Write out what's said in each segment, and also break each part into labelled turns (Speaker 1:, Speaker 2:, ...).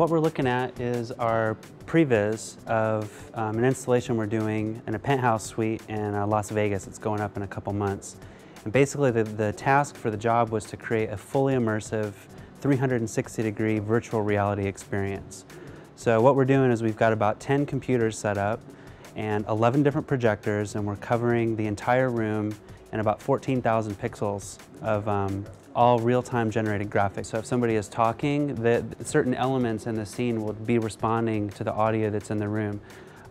Speaker 1: What we're looking at is our previs of an installation we're doing in a penthouse suite in Las Vegas. It's going up in a couple months. And basically the task for the job was to create a fully immersive 360-degree virtual reality experience. So what we're doing is we've got about 10 computers set up and 11 different projectors, and we're covering the entire room in about 14,000 pixels of all real-time generated graphics. So if somebody is talking, certain elements in the scene will be responding to the audio that's in the room.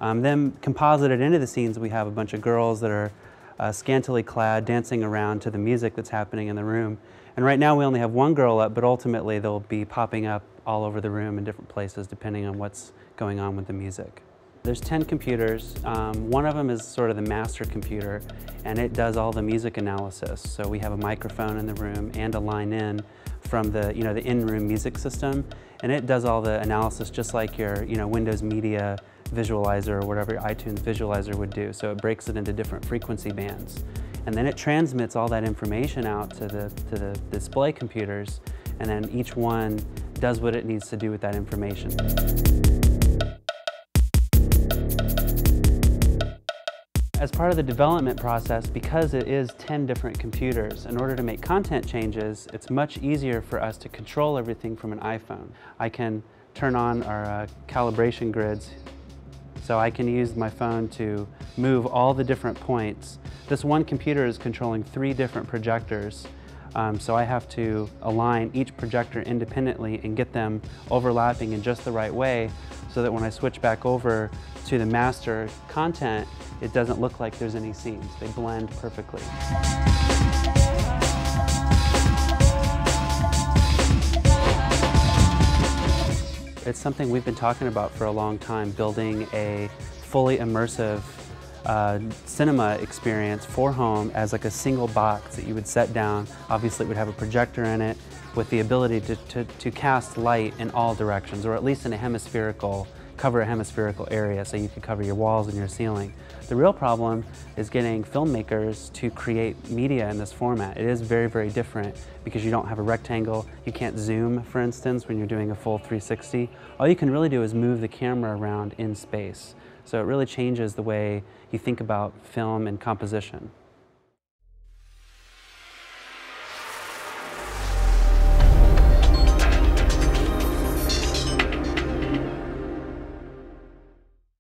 Speaker 1: Then composited into the scenes, we have a bunch of girls that are scantily clad, dancing around to the music that's happening in the room. And right now we only have one girl up, but ultimately they'll be popping up all over the room in different places depending on what's going on with the music. There's 10 computers. One of them is sort of the master computer, and it does all the music analysis. So we have a microphone in the room and a line in from the in-room music system, and it does all the analysis just like your Windows Media Visualizer or whatever iTunes Visualizer would do. So it breaks it into different frequency bands, and then it transmits all that information out to the display computers, and then each one does what it needs to do with that information. As part of the development process, because it is 10 different computers, in order to make content changes, it's much easier for us to control everything from an iPhone. I can turn on our calibration grids, so I can use my phone to move all the different points. This one computer is controlling 3 different projectors, so I have to align each projector independently and get them overlapping in just the right way so that when I switch back over to the master content, it doesn't look like there's any seams. They blend perfectly. It's something we've been talking about for a long time, building a fully immersive cinema experience for home as like a single box that you would set down. Obviously it would have a projector in it with the ability to cast light in all directions, or at least in a cover a hemispherical area, so you could cover your walls and your ceiling. The real problem is getting filmmakers to create media in this format. It is very, very different because you don't have a rectangle. You can't zoom, for instance, when you're doing a full 360. All you can really do is move the camera around in space. So it really changes the way you think about film and composition.